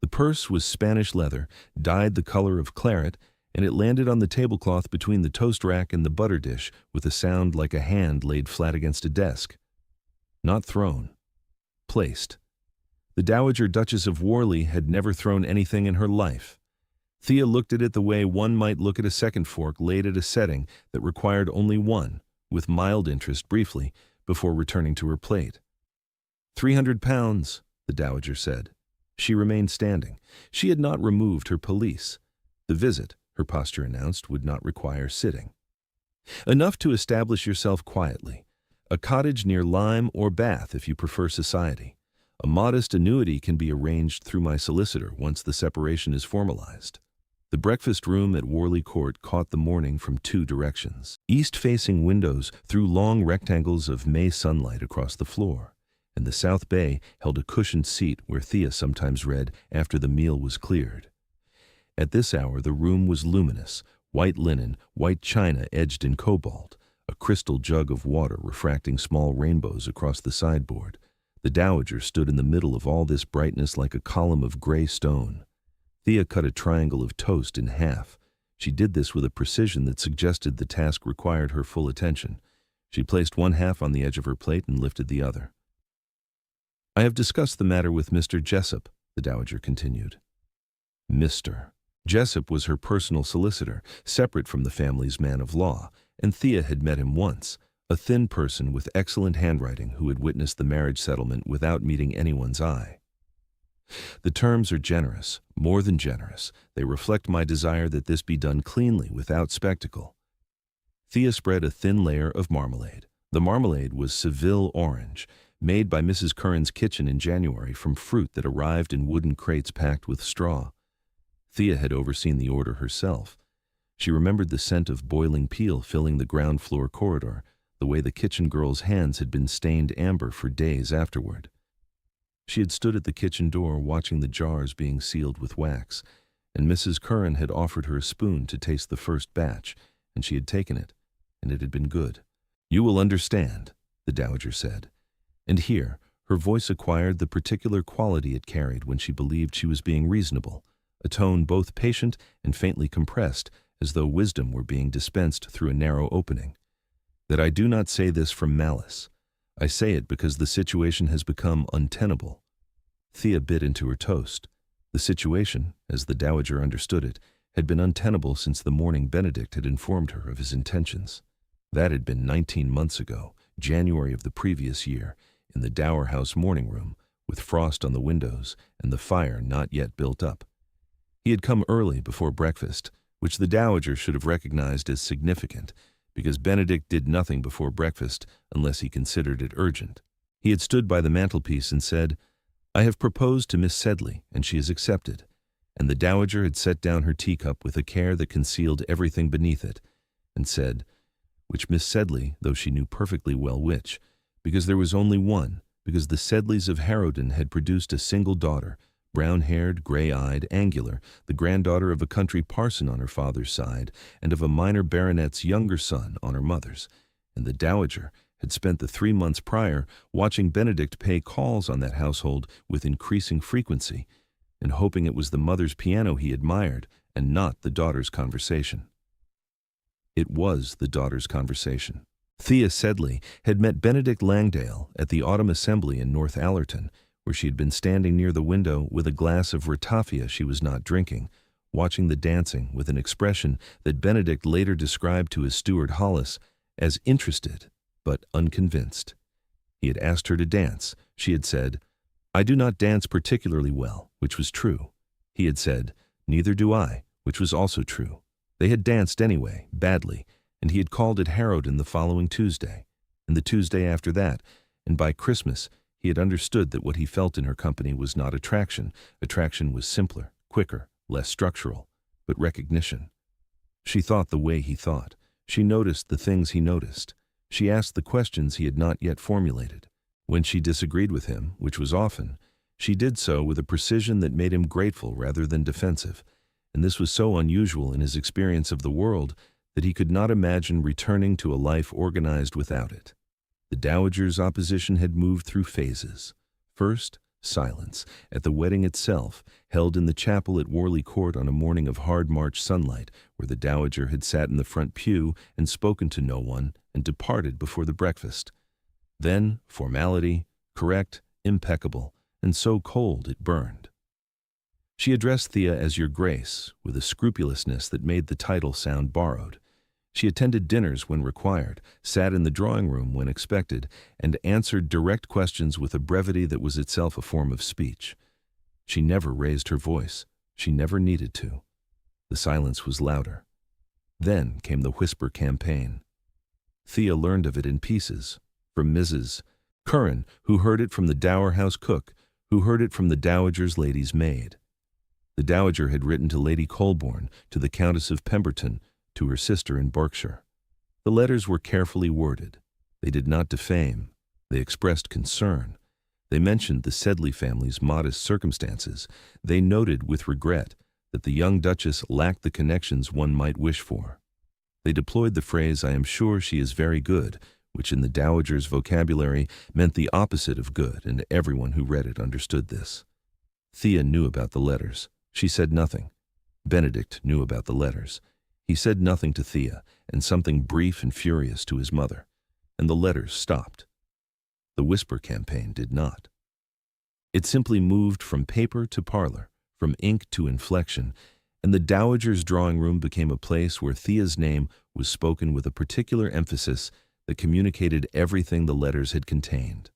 The purse was Spanish leather, dyed the color of claret, and it landed on the tablecloth between the toast rack and the butter dish with a sound like a hand laid flat against a desk. Not thrown. Placed. The Dowager Duchess of Worley had never thrown anything in her life. Thea looked at it the way one might look at a second fork laid at a setting that required only one, with mild interest briefly, before returning to her plate. 300 pounds, the Dowager said. She remained standing. She had not removed her pelisse. The visit, her posture announced, would not require sitting. Enough to establish yourself quietly. A cottage near Lyme or Bath if you prefer society. A modest annuity can be arranged through my solicitor once the separation is formalized. The breakfast room at Worley Court caught the morning from two directions. East-facing windows threw long rectangles of May sunlight across the floor, and the south bay held a cushioned seat where Thea sometimes read after the meal was cleared. At this hour the room was luminous, white linen, white china edged in cobalt, a crystal jug of water refracting small rainbows across the sideboard. The Dowager stood in the middle of all this brightness like a column of gray stone. Thea cut a triangle of toast in half. She did this with a precision that suggested the task required her full attention. She placed one half on the edge of her plate and lifted the other. "I have discussed the matter with Mr. Jessup," the Dowager continued. Mr. Jessup was her personal solicitor, separate from the family's man of law, and Thea had met him once, a thin person with excellent handwriting who had witnessed the marriage settlement without meeting anyone's eye. "The terms are generous, more than generous. They reflect my desire that this be done cleanly, without spectacle." Thea spread a thin layer of marmalade. The marmalade was Seville orange, made by Mrs. Curran's kitchen in January from fruit that arrived in wooden crates packed with straw. Thea had overseen the order herself. She remembered the scent of boiling peel filling the ground floor corridor, the way the kitchen girl's hands had been stained amber for days afterward. She had stood at the kitchen door watching the jars being sealed with wax, and Mrs. Curran had offered her a spoon to taste the first batch, and she had taken it, and it had been good. "You will understand," the Dowager said. And here, her voice acquired the particular quality it carried when she believed she was being reasonable, a tone both patient and faintly compressed, as though wisdom were being dispensed through a narrow opening. "That I do not say this from malice. I say it because the situation has become untenable." Thea bit into her toast. The situation, as the Dowager understood it, had been untenable since the morning Benedict had informed her of his intentions. That had been 19 months ago, January of the previous year, in the Dower House morning room, with frost on the windows and the fire not yet built up. He had come early before breakfast, which the Dowager should have recognized as significant, because Benedict did nothing before breakfast unless he considered it urgent. He had stood by the mantelpiece and said, "I have proposed to Miss Sedley, and she has accepted," and the Dowager had set down her teacup with a care that concealed everything beneath it, and said, which Miss Sedley, though she knew perfectly well which, because there was only one, because the Sedleys of Harrowden had produced a single daughter, brown-haired, gray-eyed, angular, the granddaughter of a country parson on her father's side, and of a minor baronet's younger son on her mother's, and the Dowager had spent the 3 months prior watching Benedict pay calls on that household with increasing frequency, and hoping it was the mother's piano he admired, and not the daughter's conversation. It was the daughter's conversation. Thea Sedley had met Benedict Langdale at the autumn assembly in North Allerton, where she had been standing near the window with a glass of ratafia she was not drinking, watching the dancing with an expression that Benedict later described to his steward Hollis as interested but unconvinced. He had asked her to dance. She had said, "I do not dance particularly well," which was true. He had said, "Neither do I," which was also true. They had danced anyway, badly, and he had called at Harrowden the following Tuesday, and the Tuesday after that, and by Christmas he had understood that what he felt in her company was not attraction. Attraction was simpler, quicker, less structural, but recognition. She thought the way he thought. She noticed the things he noticed. She asked the questions he had not yet formulated. When she disagreed with him, which was often, she did so with a precision that made him grateful rather than defensive, and this was so unusual in his experience of the world that he could not imagine returning to a life organized without it. The Dowager's opposition had moved through phases. First, Silence. At the wedding itself, held in the chapel at Worley Court on a morning of hard March sunlight, where the Dowager had sat in the front pew and spoken to no one and departed before the breakfast. Then formality, correct, impeccable, and so cold it burned. She addressed Thea as Your Grace, with a scrupulousness that made the title sound borrowed. She attended dinners when required, sat in the drawing room when expected, and answered direct questions with a brevity that was itself a form of speech. She never raised her voice. She never needed to. The silence was louder. Then came the whisper campaign. Thea learned of it in pieces, from Mrs. Curran, who heard it from the Dower House cook, who heard it from the Dowager's lady's maid. The Dowager had written to Lady Colborne, to the Countess of Pemberton, to her sister in Berkshire. The letters were carefully worded. They did not defame. They expressed concern. They mentioned the Sedley family's modest circumstances. They noted with regret that the young Duchess lacked the connections one might wish for. They deployed the phrase, "I am sure she is very good," which in the Dowager's vocabulary meant the opposite of good, and everyone who read it understood this. Thea knew about the letters. She said nothing. Benedict knew about the letters. He said nothing to Thea, and something brief and furious to his mother, and the letters stopped. The whisper campaign did not. It simply moved from paper to parlor, from ink to inflection, and the Dowager's drawing room became a place where Thea's name was spoken with a particular emphasis that communicated everything the letters had contained.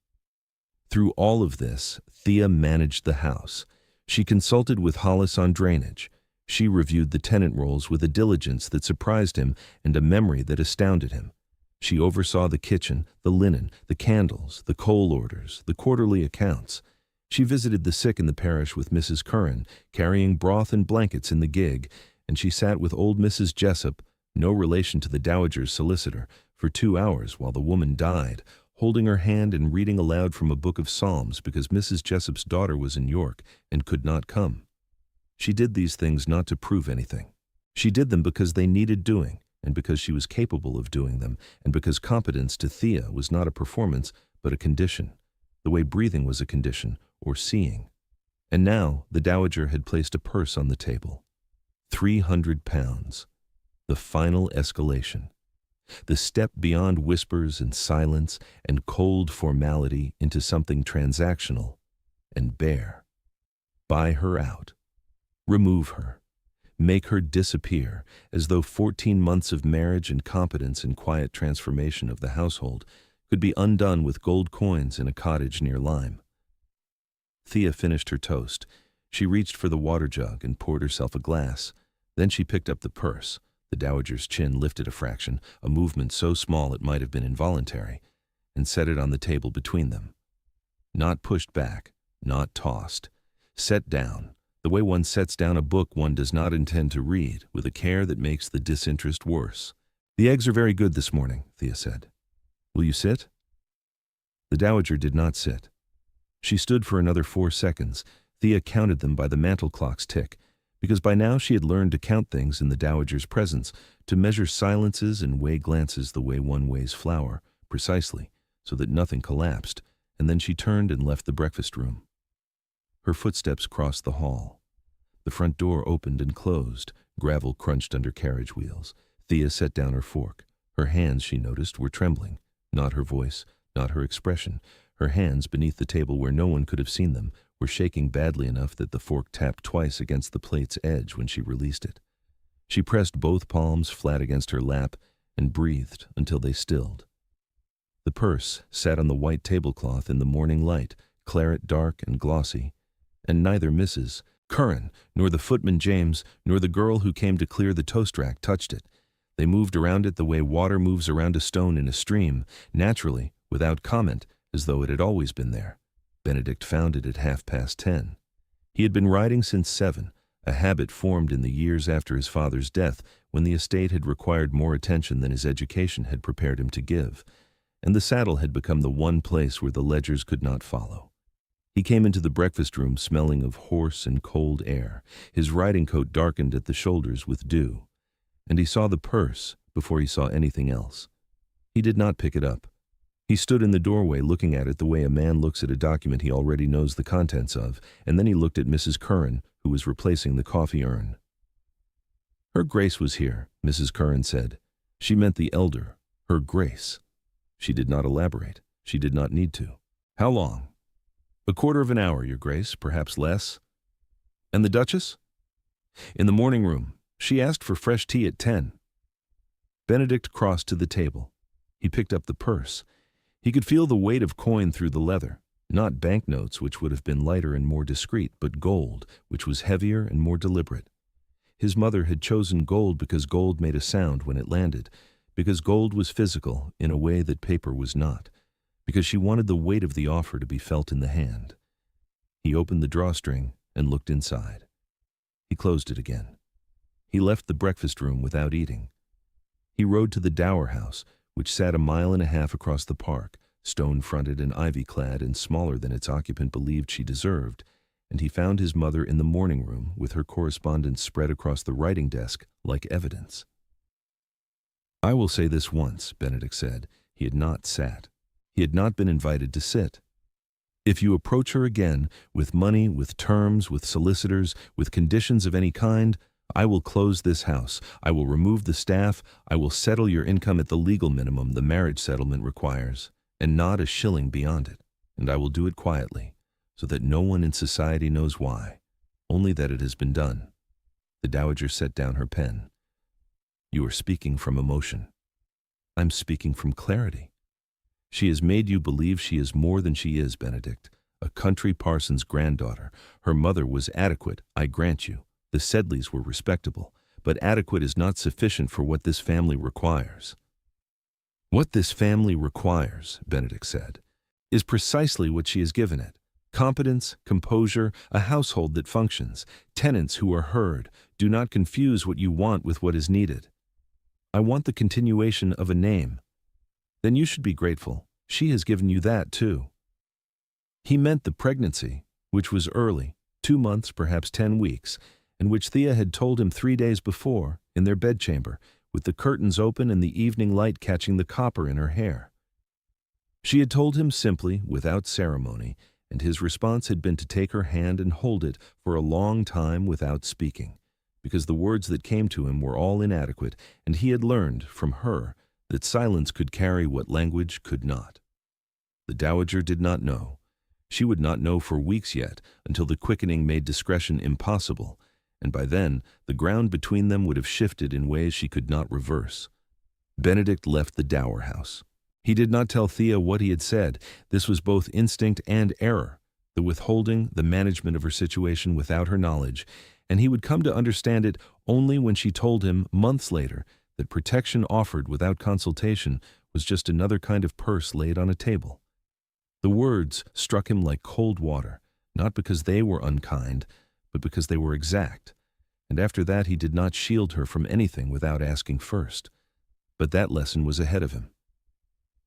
Through all of this, Thea managed the house. She consulted with Hollis on drainage. She reviewed the tenant rolls with a diligence that surprised him and a memory that astounded him. She oversaw the kitchen, the linen, the candles, the coal orders, the quarterly accounts. She visited the sick in the parish with Mrs. Curran, carrying broth and blankets in the gig, and she sat with old Mrs. Jessup, no relation to the Dowager's solicitor, for 2 hours while the woman died, holding her hand and reading aloud from a book of Psalms because Mrs. Jessup's daughter was in York and could not come. She did these things not to prove anything. She did them because they needed doing, and because she was capable of doing them, and because competence to Thea was not a performance but a condition, the way breathing was a condition, or seeing. And now the Dowager had placed a purse on the table. £300. The final escalation. The step beyond whispers and silence and cold formality into something transactional and bare. Buy her out. Remove her. Make her disappear, as though 14 months of marriage and competence and quiet transformation of the household could be undone with gold coins in a cottage near Lyme. Thea finished her toast. She reached for the water jug and poured herself a glass. Then she picked up the purse. The Dowager's chin lifted a fraction, a movement so small it might have been involuntary, and set it on the table between them. Not pushed back, not tossed. Set down, the way one sets down a book one does not intend to read, with a care that makes the disinterest worse. "The eggs are very good this morning," Thea said. "Will you sit?" The Dowager did not sit. She stood for another 4 seconds. Thea counted them by the mantel clock's tick, because by now she had learned to count things in the Dowager's presence, to measure silences and weigh glances the way one weighs flour, precisely, so that nothing collapsed, and then she turned and left the breakfast room. Her footsteps crossed the hall. The front door opened and closed. Gravel crunched under carriage wheels. Thea set down her fork. Her hands, she noticed, were trembling. Not her voice, not her expression. Her hands, beneath the table where no one could have seen them, were shaking badly enough that the fork tapped twice against the plate's edge when she released it. She pressed both palms flat against her lap and breathed until they stilled. The purse sat on the white tablecloth in the morning light, claret dark and glossy, and neither Mrs. Curran, nor the footman James, nor the girl who came to clear the toast rack touched it. They moved around it the way water moves around a stone in a stream, naturally, without comment, as though it had always been there. Benedict found it at 10:30. He had been riding since 7, a habit formed in the years after his father's death, when the estate had required more attention than his education had prepared him to give, and the saddle had become the one place where the ledgers could not follow. He came into the breakfast room smelling of hoarse and cold air. His riding coat darkened at the shoulders with dew, and he saw the purse before he saw anything else. He did not pick it up. He stood in the doorway looking at it the way a man looks at a document he already knows the contents of, and then he looked at Mrs. Curran, who was replacing the coffee urn. "Her Grace was here," Mrs. Curran said. She meant the elder, Her Grace. She did not elaborate. She did not need to. "How long?" "A quarter of an hour, Your Grace, perhaps less." "And the Duchess?" "In the morning room. She asked for fresh tea at 10. Benedict crossed to the table. He picked up the purse. He could feel the weight of coin through the leather, not banknotes, which would have been lighter and more discreet, but gold, which was heavier and more deliberate. His mother had chosen gold because gold made a sound when it landed, because gold was physical in a way that paper was not, because she wanted the weight of the offer to be felt in the hand. He opened the drawstring and looked inside. He closed it again. He left the breakfast room without eating. He rode to the Dower house, which sat a mile and a half across the park, stone-fronted and ivy-clad and smaller than its occupant believed she deserved, and he found his mother in the morning room with her correspondence spread across the writing desk like evidence. "I will say this once," Benedict said. He had not sat. He had not been invited to sit. "If you approach her again, with money, with terms, with solicitors, with conditions of any kind, I will close this house. I will remove the staff. I will settle your income at the legal minimum the marriage settlement requires, and not a shilling beyond it. And I will do it quietly, so that no one in society knows why, only that it has been done." The Dowager set down her pen. "You are speaking from emotion." "I'm speaking from clarity. She has made you believe she is more than she is, Benedict. A country parson's granddaughter. Her mother was adequate, I grant you. The Sedleys were respectable, but adequate is not sufficient for what this family requires." "What this family requires," Benedict said, "is precisely what she has given it. Competence, composure, a household that functions, tenants who are heard. Do not confuse what you want with what is needed. I want the continuation of a name. Then you should be grateful. She has given you that, too." He meant the pregnancy, which was early, 2 months, perhaps 10 weeks, and which Thea had told him 3 days before, in their bedchamber, with the curtains open and the evening light catching the copper in her hair. She had told him simply, without ceremony, and his response had been to take her hand and hold it for a long time without speaking, because the words that came to him were all inadequate, and he had learned, from her, that silence could carry what language could not. The Dowager did not know. She would not know for weeks yet, until the quickening made discretion impossible, and by then the ground between them would have shifted in ways she could not reverse. Benedict left the Dower house. He did not tell Thea what he had said. This was both instinct and error, the withholding, the management of her situation without her knowledge, and he would come to understand it only when she told him, months later, that protection offered without consultation was just another kind of purse laid on a table. The words struck him like cold water, not because they were unkind, but because they were exact, and after that he did not shield her from anything without asking first. But that lesson was ahead of him.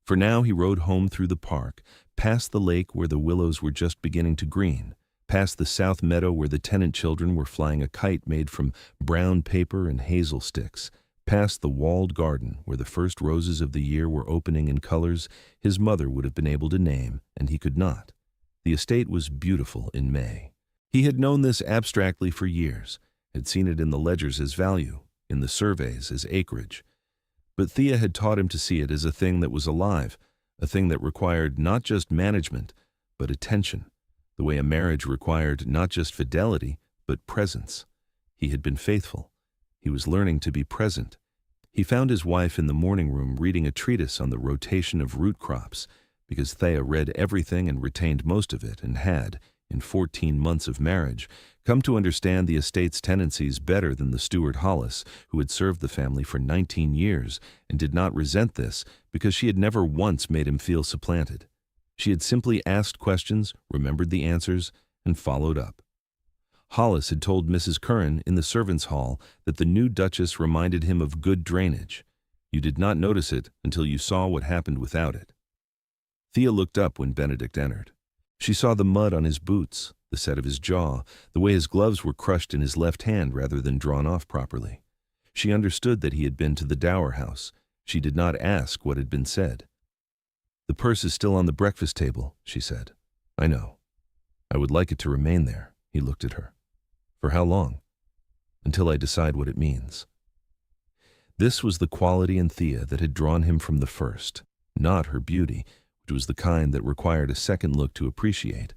For now he rode home through the park, past the lake where the willows were just beginning to green, past the south meadow where the tenant children were flying a kite made from brown paper and hazel sticks, past the walled garden where the first roses of the year were opening in colors his mother would have been able to name, and he could not. The estate was beautiful in May. He had known this abstractly for years, had seen it in the ledgers as value, in the surveys as acreage. But Thea had taught him to see it as a thing that was alive, a thing that required not just management, but attention, the way a marriage required not just fidelity, but presence. He had been faithful. He was learning to be present. He found his wife in the morning room reading a treatise on the rotation of root crops, because Thea read everything and retained most of it and had, in 14 months of marriage, come to understand the estate's tendencies better than the steward Hollis, who had served the family for 19 years and did not resent this because she had never once made him feel supplanted. She had simply asked questions, remembered the answers, and followed up. Hollis had told Mrs. Curran in the servants' hall that the new Duchess reminded him of good drainage. You did not notice it until you saw what happened without it. Thea looked up when Benedict entered. She saw the mud on his boots, the set of his jaw, the way his gloves were crushed in his left hand rather than drawn off properly. She understood that he had been to the Dower house. She did not ask what had been said. "The purse is still on the breakfast table," she said. "I know. I would like it to remain there." He looked at her. "For how long?" "Until I decide what it means." This was the quality in Thea that had drawn him from the first. Not her beauty, which was the kind that required a second look to appreciate,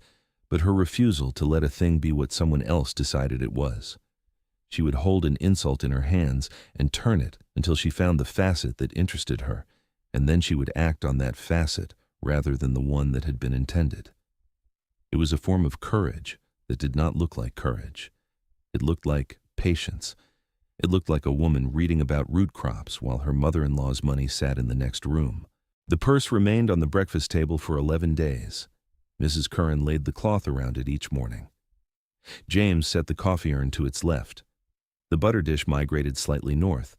but her refusal to let a thing be what someone else decided it was. She would hold an insult in her hands and turn it until she found the facet that interested her, and then she would act on that facet rather than the one that had been intended. It was a form of courage that did not look like courage. It looked like patience. It looked like a woman reading about root crops while her mother-in-law's money sat in the next room. The purse remained on the breakfast table for 11 days. Mrs. Curran laid the cloth around it each morning. James set the coffee urn to its left. The butter dish migrated slightly north.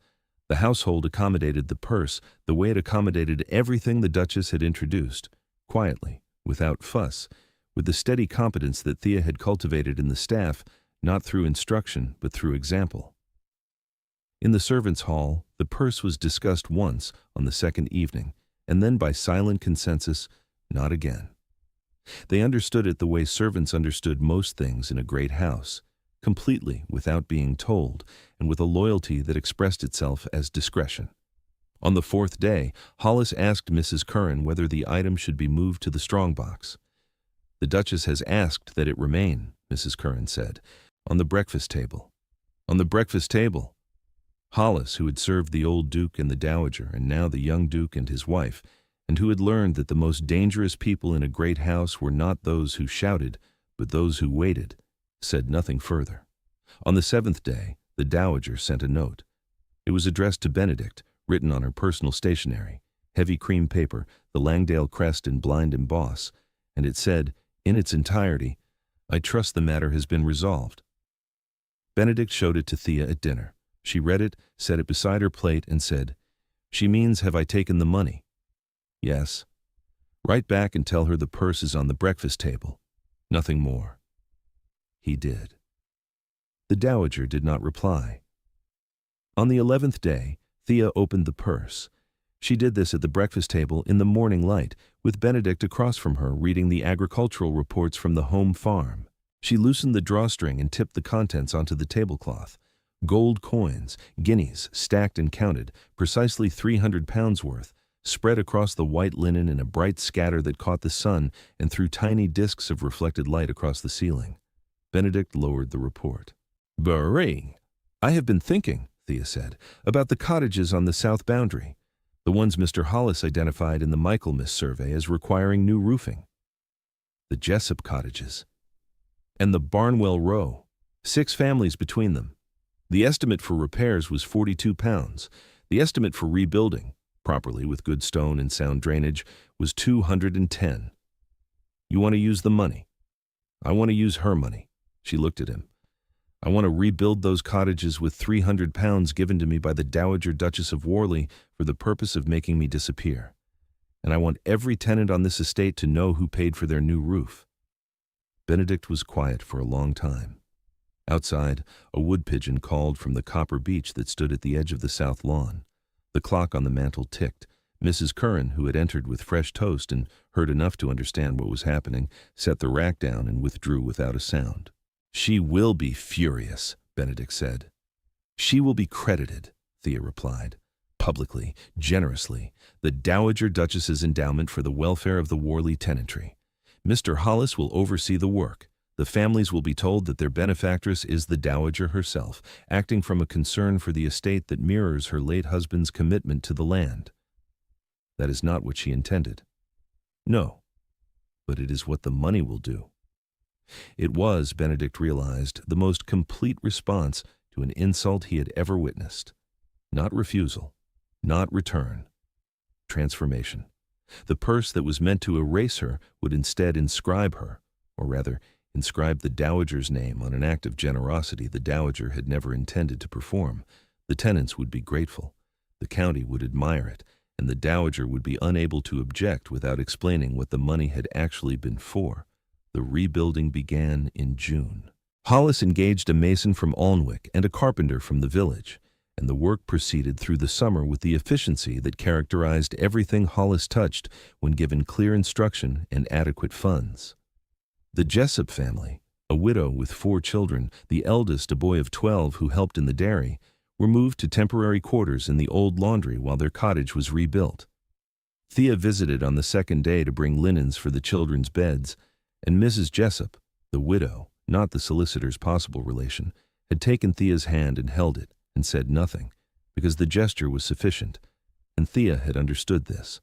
The household accommodated the purse the way it accommodated everything the Duchess had introduced, quietly, without fuss, with the steady competence that Thea had cultivated in the staff, not through instruction but through example. In the servants' hall, the purse was discussed once on the second evening, and then by silent consensus, not again. They understood it the way servants understood most things in a great house, completely without being told, and with a loyalty that expressed itself as discretion. On the fourth day, Hollis asked Mrs. Curran whether the item should be moved to the strongbox. "The Duchess has asked that it remain," Mrs. Curran said, "on the breakfast table." "On the breakfast table." Hollis, who had served the old Duke and the Dowager, and now the young Duke and his wife, and who had learned that the most dangerous people in a great house were not those who shouted, but those who waited, said nothing further. On the seventh day, the Dowager sent a note. It was addressed to Benedict, written on her personal stationery, heavy cream paper, the Langdale crest in blind emboss, and it said, in its entirety, "I trust the matter has been resolved." Benedict showed it to Thea at dinner. She read it, set it beside her plate, and said, "She means, have I taken the money?" "Yes." "Write back and tell her the purse is on the breakfast table. Nothing more." He did. The Dowager did not reply. On the 11th day, Thea opened the purse. She did this at the breakfast table in the morning light, with Benedict across from her reading the agricultural reports from the home farm. She loosened the drawstring and tipped the contents onto the tablecloth. Gold coins, guineas, stacked and counted, precisely 300 pounds worth, spread across the white linen in a bright scatter that caught the sun and threw tiny discs of reflected light across the ceiling. Benedict lowered the report. "Bering. I have been thinking," Thea said, "about the cottages on the south boundary, the ones Mr. Hollis identified in the Michaelmas survey as requiring new roofing. The Jessup cottages. And the Barnwell Row. 6 families between them. The estimate for repairs was £42. The estimate for rebuilding, properly with good stone and sound drainage, was £210. You want to use the money? I want to use her money." She looked at him. "I want to rebuild those cottages with £300 given to me by the Dowager Duchess of Worley for the purpose of making me disappear. And I want every tenant on this estate to know who paid for their new roof." Benedict was quiet for a long time. Outside, a wood pigeon called from the copper beech that stood at the edge of the south lawn. The clock on the mantel ticked. Mrs. Curran, who had entered with fresh toast and heard enough to understand what was happening, set the rack down and withdrew without a sound. "She will be furious," Benedict said. "She will be credited," Thea replied. "Publicly, generously, the Dowager Duchess's endowment for the welfare of the Worley tenantry. Mr. Hollis will oversee the work. The families will be told that their benefactress is the Dowager herself, acting from a concern for the estate that mirrors her late husband's commitment to the land." That is not what she intended. No, but it is what the money will do. It was, Benedict realized, the most complete response to an insult he had ever witnessed. Not refusal, not return. Transformation. The purse that was meant to erase her would instead inscribe her, or rather, inscribe the Dowager's name on an act of generosity the Dowager had never intended to perform. The tenants would be grateful. The county would admire it, and the Dowager would be unable to object without explaining what the money had actually been for. The rebuilding began in June. Hollis engaged a mason from Alnwick and a carpenter from the village. and the work proceeded through the summer with the efficiency that characterized everything Hollis touched when given clear instruction and adequate funds. The Jessup family, a widow with 4 children, the eldest a boy of 12 who helped in the dairy, were moved to temporary quarters in the old laundry while their cottage was rebuilt. Thea visited on the second day to bring linens for the children's beds, and Mrs. Jessup, the widow, not the solicitor's possible relation, had taken Thea's hand and held it and said nothing, because the gesture was sufficient, and Thea had understood this.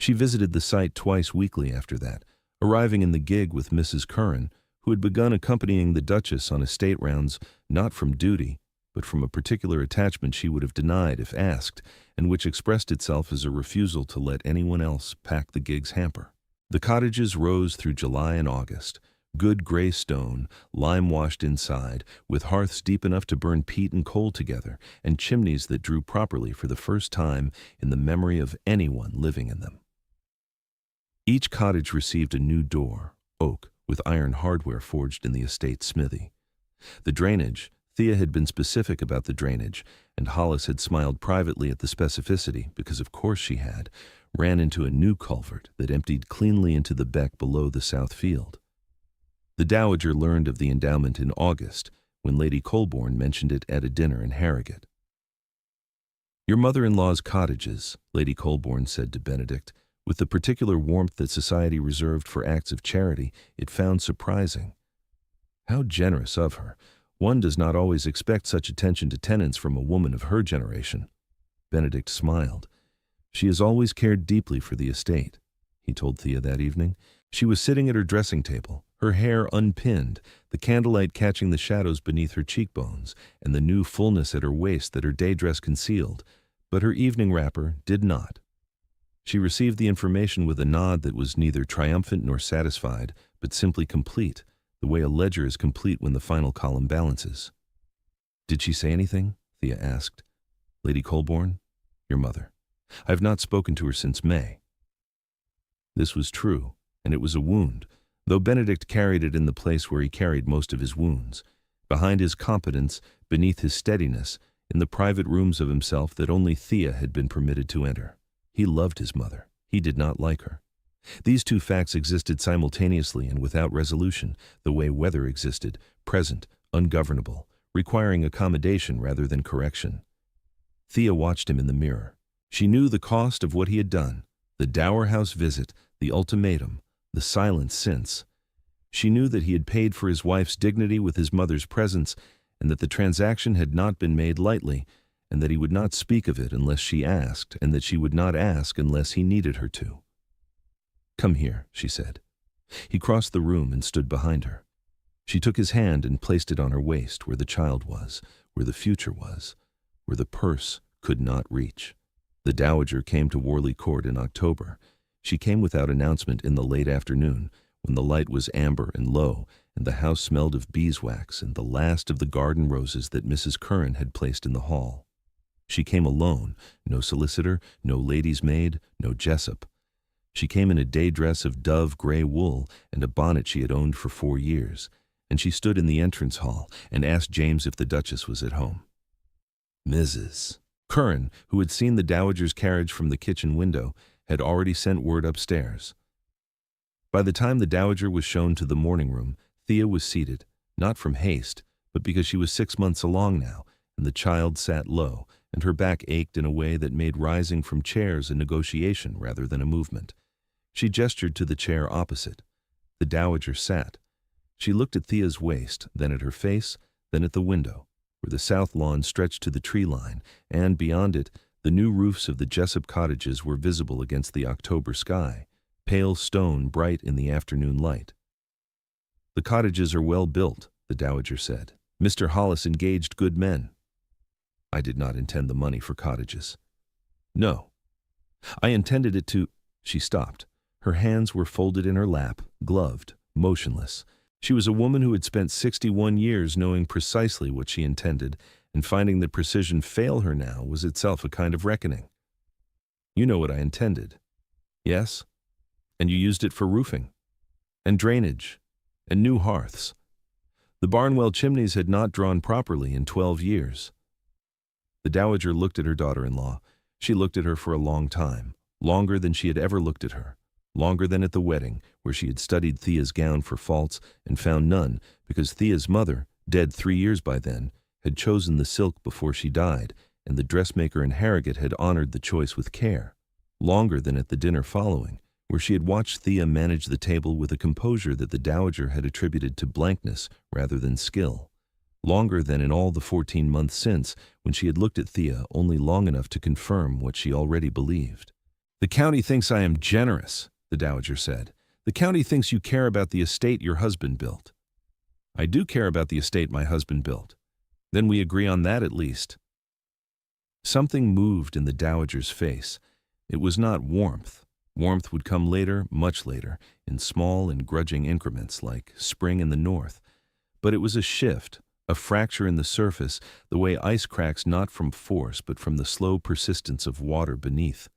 She visited the site twice weekly after that, arriving in the gig with Mrs. Curran, who had begun accompanying the Duchess on estate rounds not from duty, but from a particular attachment she would have denied if asked, and which expressed itself as a refusal to let anyone else pack the gig's hamper. The cottages rose through July and August, good gray stone, lime-washed inside, with hearths deep enough to burn peat and coal together, and chimneys that drew properly for the first time in the memory of anyone living in them. Each cottage received a new door, oak, with iron hardware forged in the estate smithy. The drainage, Thea had been specific about the drainage, and Hollis had smiled privately at the specificity, because of course she had, ran into a new culvert that emptied cleanly into the beck below the south field. The Dowager learned of the endowment in August, when Lady Colborne mentioned it at a dinner in Harrogate. "Your mother-in-law's cottages," Lady Colborne said to Benedict, with the particular warmth that society reserved for acts of charity, it found surprising. How generous of her! One does not always expect such attention to tenants from a woman of her generation. Benedict smiled. "She has always cared deeply for the estate," he told Thea that evening. She was sitting at her dressing table, her hair unpinned, the candlelight catching the shadows beneath her cheekbones, and the new fullness at her waist that her day dress concealed, but her evening wrapper did not. She received the information with a nod that was neither triumphant nor satisfied, but simply complete, the way a ledger is complete when the final column balances. "Did she say anything?" Thea asked. "Lady Colborne?" "Your mother. I have not spoken to her since May." This was true, and it was a wound, though Benedict carried it in the place where he carried most of his wounds, behind his competence, beneath his steadiness, in the private rooms of himself that only Thea had been permitted to enter. He loved his mother. He did not like her. These two facts existed simultaneously and without resolution, the way weather existed, present, ungovernable, requiring accommodation rather than correction. Thea watched him in the mirror. She knew the cost of what he had done, the Dower House visit, the ultimatum, the silence since. She knew that he had paid for his wife's dignity with his mother's presence, and that the transaction had not been made lightly, and that he would not speak of it unless she asked, and that she would not ask unless he needed her to. "Come here," she said. He crossed the room and stood behind her. She took his hand and placed it on her waist, where the child was, where the future was, where the purse could not reach. The Dowager came to Worley Court in October. She came without announcement in the late afternoon, when the light was amber and low, and the house smelled of beeswax and the last of the garden roses that Mrs. Curran had placed in the hall. She came alone, no solicitor, no lady's maid, no Jessup. She came in a day dress of dove gray wool and a bonnet she had owned for 4 years, and she stood in the entrance hall and asked James if the Duchess was at home. Mrs. Curran, who had seen the Dowager's carriage from the kitchen window, had already sent word upstairs. By the time the Dowager was shown to the morning room, Thea was seated, not from haste, but because she was 6 months along now, and the child sat low, and her back ached in a way that made rising from chairs a negotiation rather than a movement. She gestured to the chair opposite. The Dowager sat. She looked at Thea's waist, then at her face, then at the window, where the south lawn stretched to the tree line, and beyond it, the new roofs of the Jessup cottages were visible against the October sky, pale stone bright in the afternoon light. "The cottages are well built," the Dowager said. "Mr. Hollis engaged good men." "I did not intend the money for cottages." "No. I intended it to—" She stopped. Her hands were folded in her lap, gloved, motionless. She was a woman who had spent 61 years knowing precisely what she intended, and finding that precision fail her now was itself a kind of reckoning. "You know what I intended." "Yes. And you used it for roofing, and drainage, and new hearths. The Barnwell chimneys had not drawn properly in 12 years. The Dowager looked at her daughter-in-law. She looked at her for a long time, longer than she had ever looked at her, longer than at the wedding, where she had studied Thea's gown for faults and found none, because Thea's mother, dead 3 years by then, had chosen the silk before she died, and the dressmaker in Harrogate had honored the choice with care. Longer than at the dinner following, where she had watched Thea manage the table with a composure that the Dowager had attributed to blankness rather than skill. Longer than in all the 14 months since, when she had looked at Thea only long enough to confirm what she already believed. "The county thinks I am generous," the Dowager said. "The county thinks you care about the estate your husband built." "I do care about the estate my husband built." "Then we agree on that at least." Something moved in the Dowager's face. It was not warmth. Warmth would come later, much later, in small and grudging increments like spring in the north. But it was a shift, a fracture in the surface, the way ice cracks not from force but from the slow persistence of water beneath.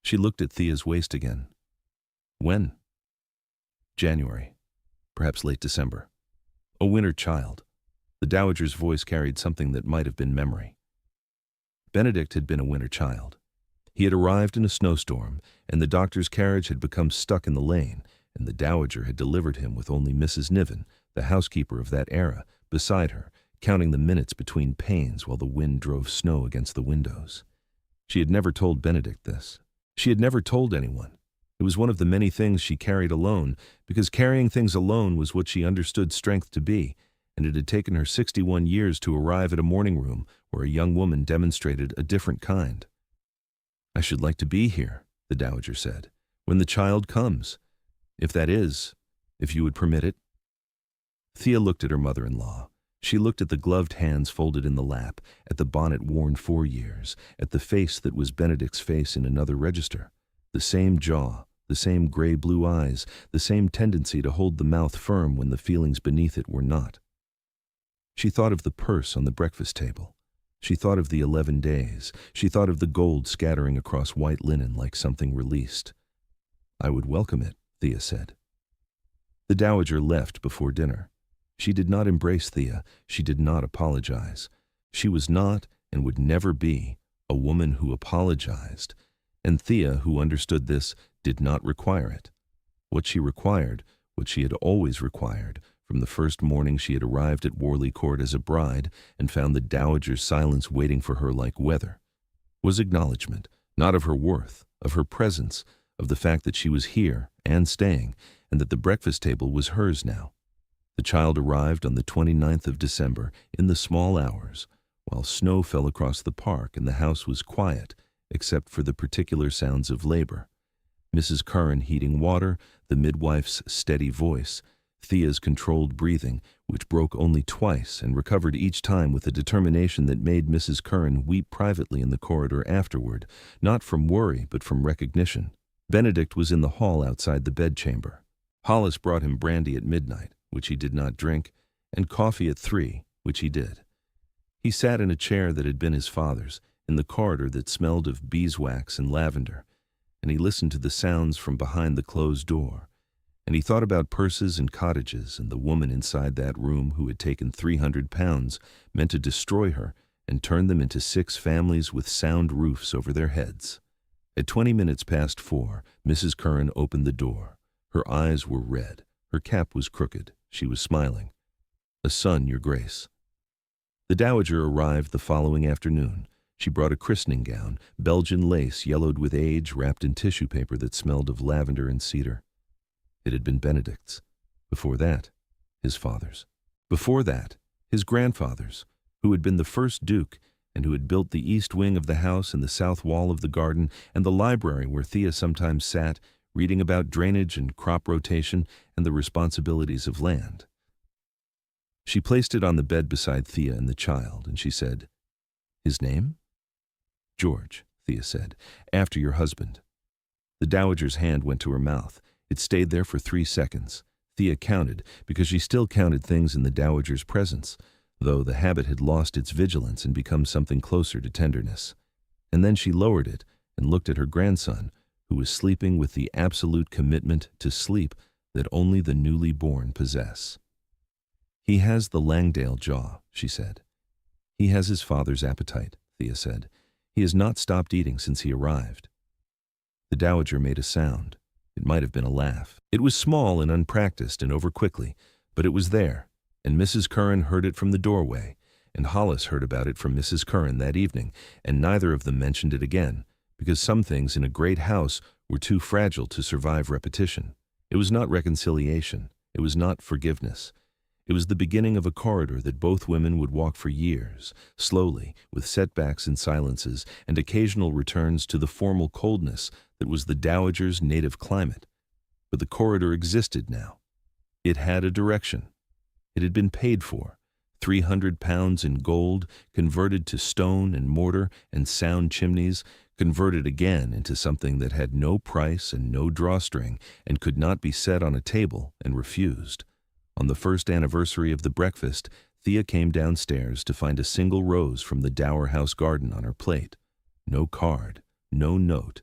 She looked at Thea's waist again. "When?" "January. Perhaps late December. A winter child." The Dowager's voice carried something that might have been memory. Benedict had been a winter child. He had arrived in a snowstorm, and the doctor's carriage had become stuck in the lane, and the Dowager had delivered him with only Mrs. Niven, the housekeeper of that era, beside her, counting the minutes between pains while the wind drove snow against the windows. She had never told Benedict this. She had never told anyone. It was one of the many things she carried alone, because carrying things alone was what she understood strength to be, and it had taken her 61 years to arrive at a morning room where a young woman demonstrated a different kind. "I should like to be here," the Dowager said, "when the child comes. If you would permit it." Thea looked at her mother-in-law. She looked at the gloved hands folded in the lap, at the bonnet worn 4 years, at the face that was Benedict's face in another register. The same jaw, the same gray-blue eyes, the same tendency to hold the mouth firm when the feelings beneath it were not. She thought of the purse on the breakfast table. She thought of the 11 days. She thought of the gold scattering across white linen like something released. "I would welcome it," Thea said. The Dowager left before dinner. She did not embrace Thea. She did not apologize. She was not, and would never be, a woman who apologized. And Thea, who understood this, did not require it. What she required, what she had always required, from the first morning she had arrived at Worley Court as a bride and found the Dowager's silence waiting for her like weather, was acknowledgment, not of her worth, of her presence, of the fact that she was here and staying, and that the breakfast table was hers now. The child arrived on the 29th of December, in the small hours, while snow fell across the park and the house was quiet, except for the particular sounds of labor. Mrs. Curran heating water, the midwife's steady voice, Thea's controlled breathing, which broke only twice and recovered each time with a determination that made Mrs. Curran weep privately in the corridor afterward, not from worry but from recognition. Benedict was in the hall outside the bedchamber. Hollis brought him brandy at midnight, which he did not drink, and coffee at 3, which he did. He sat in a chair that had been his father's, in the corridor that smelled of beeswax and lavender, and he listened to the sounds from behind the closed door. And he thought about purses and cottages and the woman inside that room who had taken 300 pounds, meant to destroy her, and turn them into 6 families with sound roofs over their heads. At 20 minutes past 4, Mrs. Curran opened the door. Her eyes were red. Her cap was crooked. She was smiling. "A son, Your Grace." The Dowager arrived the following afternoon. She brought a christening gown, Belgian lace yellowed with age, wrapped in tissue paper that smelled of lavender and cedar. It had been Benedict's. Before that, his father's. Before that, his grandfather's, who had been the first duke and who had built the east wing of the house and the south wall of the garden and the library where Thea sometimes sat, reading about drainage and crop rotation and the responsibilities of land. She placed it on the bed beside Thea and the child, and she said, "His name?" "George," Thea said, "after your husband." The Dowager's hand went to her mouth. It stayed there for 3 seconds. Thea counted, because she still counted things in the Dowager's presence, though the habit had lost its vigilance and become something closer to tenderness. And then she lowered it and looked at her grandson, who was sleeping with the absolute commitment to sleep that only the newly born possess. "He has the Langdale jaw," she said. "He has his father's appetite," Thea said. "He has not stopped eating since he arrived." The Dowager made a sound. It might have been a laugh. It was small and unpracticed and over quickly, but it was there, and Mrs. Curran heard it from the doorway, and Hollis heard about it from Mrs. Curran that evening, and neither of them mentioned it again, because some things in a great house were too fragile to survive repetition. It was not reconciliation. It was not forgiveness. It was the beginning of a corridor that both women would walk for years, slowly, with setbacks and silences, and occasional returns to the formal coldness that was the Dowager's native climate. But the corridor existed now. It had a direction. It had been paid for. 300 pounds in gold, converted to stone and mortar and sound chimneys, converted again into something that had no price and no drawstring and could not be set on a table and refused. On the first anniversary of the breakfast, Thea came downstairs to find a single rose from the Dower House garden on her plate. No card, no note.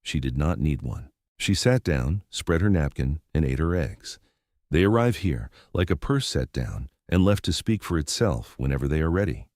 She did not need one. She sat down, spread her napkin, and ate her eggs. They arrive here, like a purse set down, and left to speak for itself whenever they are ready.